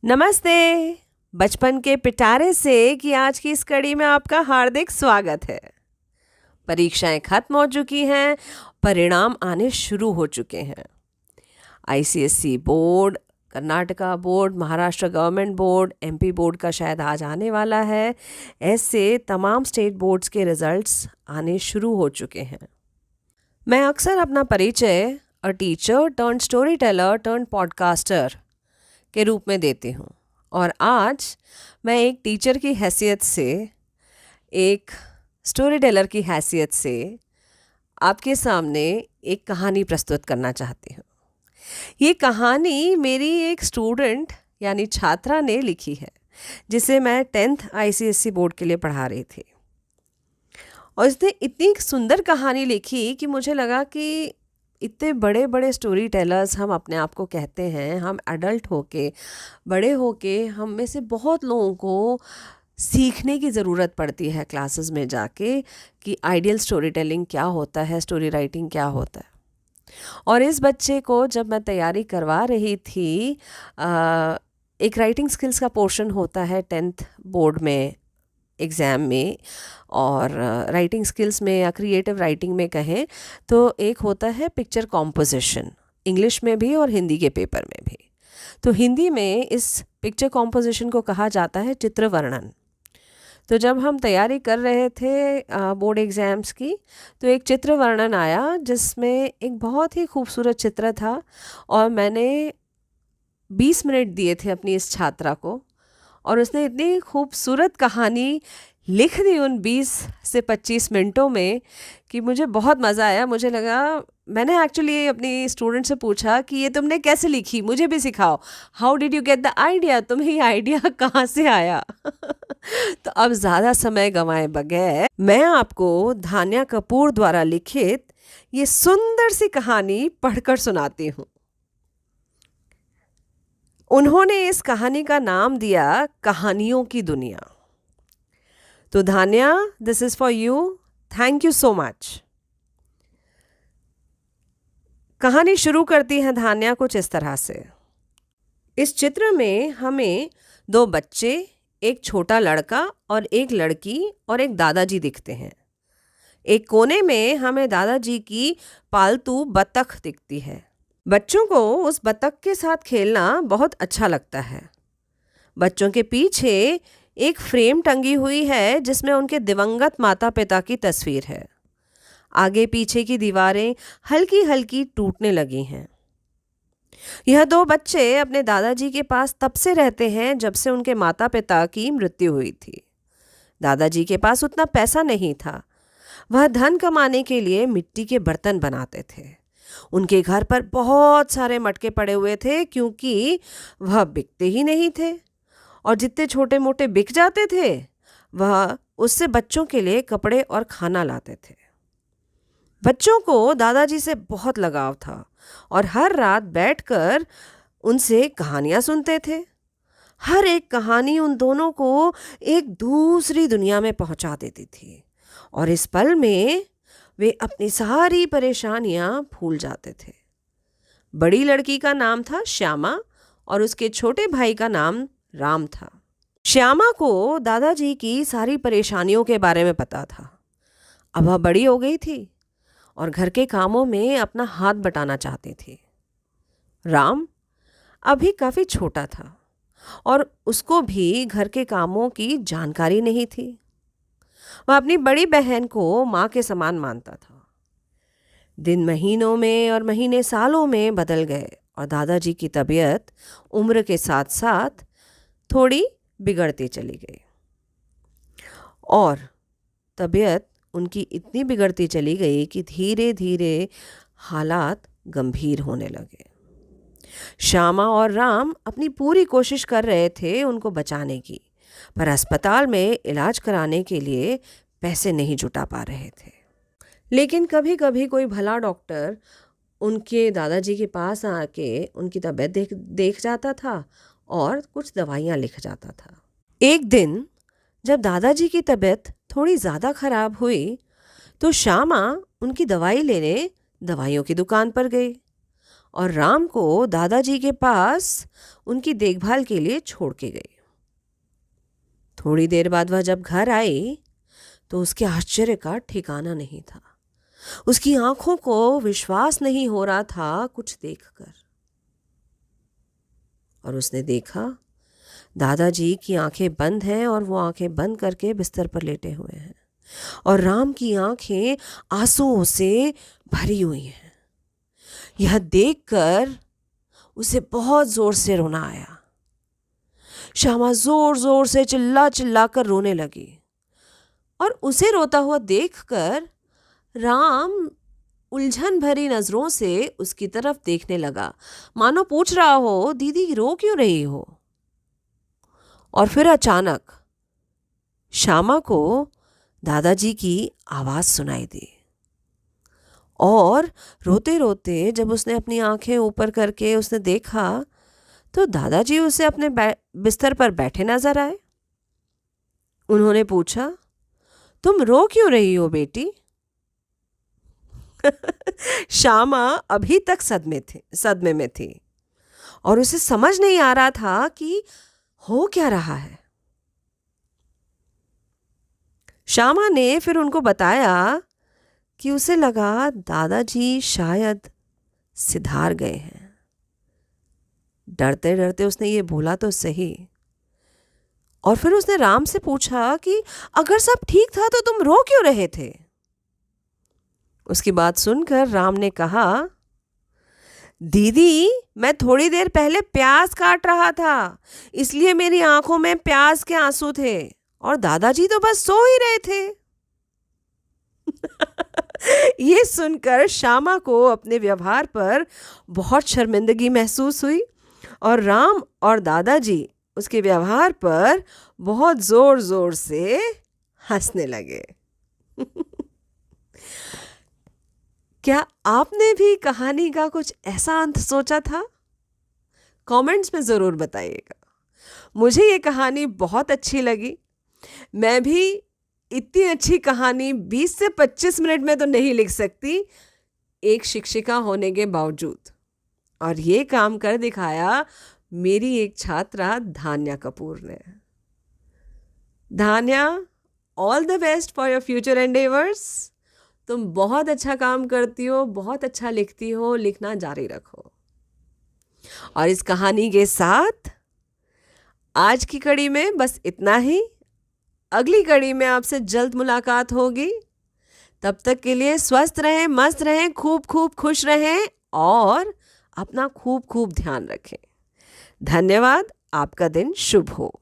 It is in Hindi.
नमस्ते। बचपन के पिटारे से कि आज की इस कड़ी में आपका हार्दिक स्वागत है। परीक्षाएं खत्म हो चुकी हैं, परिणाम आने शुरू हो चुके हैं। ICSE board, Karnataka board, Maharashtra government board, MP board का शायद आज आने वाला है। ऐसे तमाम स्टेट बोर्ड्स के रिजल्ट्स आने शुरू हो चुके हैं। मैं अक्सर अपना परिचय a teacher turn story teller turn podcaster के रूप में देती हूँ, और आज मैं एक टीचर की हैसियत से, एक स्टोरी टेलर की हैसियत से आपके सामने एक कहानी प्रस्तुत करना चाहती हूँ। ये कहानी मेरी एक स्टूडेंट यानी छात्रा ने लिखी है, जिसे मैं 10th आईसीएसई बोर्ड के लिए पढ़ा रही थी। और उसने इतनी सुंदर कहानी लिखी कि मुझे लगा कि इतने बड़े बड़े स्टोरी टेलर्स हम अपने आप को कहते हैं, हम एडल्ट होके, बड़े होके हम में से बहुत लोगों को सीखने की ज़रूरत पड़ती है क्लासेस में जाके कि आइडियल स्टोरी टेलिंग क्या होता है, स्टोरी राइटिंग क्या होता है। और इस बच्चे को जब मैं तैयारी करवा रही थी, एक राइटिंग स्किल्स का पोर्शन होता है 10th बोर्ड में एग्ज़ाम में, और राइटिंग स्किल्स में या क्रिएटिव राइटिंग में कहें तो एक होता है पिक्चर कॉम्पोजिशन, इंग्लिश में भी और हिंदी के पेपर में भी। तो हिंदी में इस पिक्चर कॉम्पोजिशन को कहा जाता है चित्र वर्णन। तो जब हम तैयारी कर रहे थे बोर्ड एग्ज़ाम्स की, तो एक चित्र वर्णन आया जिसमें एक बहुत ही खूबसूरत चित्र था, और मैंने 20 मिनट दिए थे अपनी इस छात्रा को, और उसने इतनी खूबसूरत कहानी लिख दी उन 20 से 25 मिनटों में कि मुझे बहुत मज़ा आया। मुझे लगा, मैंने एक्चुअली अपनी स्टूडेंट से पूछा कि ये तुमने कैसे लिखी, मुझे भी सिखाओ, how did you get the idea, तुम्हें ये आइडिया कहाँ से आया। तो अब ज़्यादा समय गंवाए बगैर मैं आपको धान्या कपूर द्वारा लिखित ये सुंदर सी कहानी पढ़कर सुनाती हूँ। उन्होंने इस कहानी का नाम दिया कहानियों की दुनिया। तो Dhanya, this is for you, thank you so much. कहानी शुरू करती है धान्या कुछ इस तरह से। इस चित्र में हमें 2 बच्चे, एक छोटा लड़का और एक लड़की और एक दादाजी दिखते हैं। एक कोने में हमें दादाजी की पालतू बतख दिखती है। बच्चों को उस बतख के साथ खेलना बहुत अच्छा लगता है। बच्चों के पीछे एक फ्रेम टंगी हुई है जिसमें उनके दिवंगत माता पिता की तस्वीर है। आगे पीछे की दीवारें हल्की हल्की टूटने लगी हैं। यह 2 बच्चे अपने दादाजी के पास तब से रहते हैं जब से उनके माता पिता की मृत्यु हुई थी। दादाजी के पास उतना पैसा नहीं था। वह धन कमाने के लिए मिट्टी के बर्तन बनाते थे। उनके घर पर बहुत सारे मटके पड़े हुए थे क्योंकि वह बिकते ही नहीं थे, और जितने छोटे मोटे बिक जाते थे वह उससे बच्चों के लिए कपड़े और खाना लाते थे। बच्चों को दादाजी से बहुत लगाव था और हर रात बैठकर उनसे कहानियां सुनते थे। हर एक कहानी उन दोनों को एक दूसरी दुनिया में पहुंचा देती थी, और इस पल में वे अपनी सारी परेशानियां भूल जाते थे। बड़ी लड़की का नाम था श्यामा और उसके छोटे भाई का नाम राम था। श्यामा को दादाजी की सारी परेशानियों के बारे में पता था। अब वह बड़ी हो गई थी और घर के कामों में अपना हाथ बटाना चाहती थी। राम अभी काफ़ी छोटा था और उसको भी घर के कामों की जानकारी नहीं थी। वह अपनी बड़ी बहन को माँ के समान मानता था। दिन महीनों में और महीने सालों में बदल गए, और दादाजी की तबीयत उम्र के साथ साथ थोड़ी बिगड़ती चली गई, और तबीयत उनकी इतनी बिगड़ती चली गई कि धीरे धीरे हालात गंभीर होने लगे। श्यामा और राम अपनी पूरी कोशिश कर रहे थे उनको बचाने की, पर अस्पताल में इलाज कराने के लिए पैसे नहीं जुटा पा रहे थे। लेकिन कभी कभी कोई भला डॉक्टर उनके दादाजी के पास आके उनकी तबीयत देख जाता था और कुछ दवाइयाँ लिख जाता था। एक दिन जब दादाजी की तबीयत थोड़ी ज़्यादा ख़राब हुई तो श्यामा उनकी दवाई लेने दवाइयों की दुकान पर गई और राम को दादाजी के पास उनकी देखभाल के लिए छोड़ के गई। थोड़ी देर बाद वह जब घर आई तो उसके आश्चर्य का ठिकाना नहीं था। उसकी आंखों को विश्वास नहीं हो रहा था कुछ देखकर। और उसने देखा दादाजी की आंखें बंद हैं और वो आंखें बंद करके बिस्तर पर लेटे हुए हैं और राम की आंखें आंसुओं से भरी हुई हैं। यह देखकर उसे बहुत जोर से रोना आया। श्यामा जोर जोर से चिल्ला चिल्ला कर रोने लगी और उसे रोता हुआ देखकर राम उलझन भरी नजरों से उसकी तरफ देखने लगा, मानो पूछ रहा हो, दीदी रो क्यों रही हो? और फिर अचानक श्यामा को दादाजी की आवाज सुनाई दी और रोते रोते जब उसने अपनी आंखें ऊपर करके उसने देखा तो दादाजी उसे अपने बिस्तर पर बैठे नजर आए। उन्होंने पूछा, तुम रो क्यों रही हो बेटी? श्यामा अभी तक सदमे में थी और उसे समझ नहीं आ रहा था कि हो क्या रहा है। श्यामा ने फिर उनको बताया कि उसे लगा दादाजी शायद सिधार गए हैं। डरते डरते उसने ये बोला तो सही। और फिर उसने राम से पूछा कि अगर सब ठीक था तो तुम रो क्यों रहे थे? उसकी बात सुनकर राम ने कहा, दीदी मैं थोड़ी देर पहले प्याज काट रहा था, इसलिए मेरी आंखों में प्याज के आंसू थे और दादाजी तो बस सो ही रहे थे। ये सुनकर श्यामा को अपने व्यवहार पर बहुत शर्मिंदगी महसूस हुई और राम और दादाजी उसके व्यवहार पर बहुत जोर जोर से हंसने लगे। क्या आपने भी कहानी का कुछ ऐसा अंत सोचा था? कमेंट्स में ज़रूर बताइएगा। मुझे ये कहानी बहुत अच्छी लगी। मैं भी इतनी अच्छी कहानी 20 से 25 मिनट में तो नहीं लिख सकती, एक शिक्षिका होने के बावजूद। और ये काम कर दिखाया मेरी एक छात्रा धान्या कपूर ने। Dhanya, all the best for your future endeavours. तुम बहुत अच्छा काम करती हो, बहुत अच्छा लिखती हो, लिखना जारी रखो। और इस कहानी के साथ आज की कड़ी में बस इतना ही। अगली कड़ी में आपसे जल्द मुलाकात होगी। तब तक के लिए स्वस्थ रहें, मस्त रहें, खूब खूब खुश रहें और अपना खूब खूब ध्यान रखें। धन्यवाद। आपका दिन शुभ हो।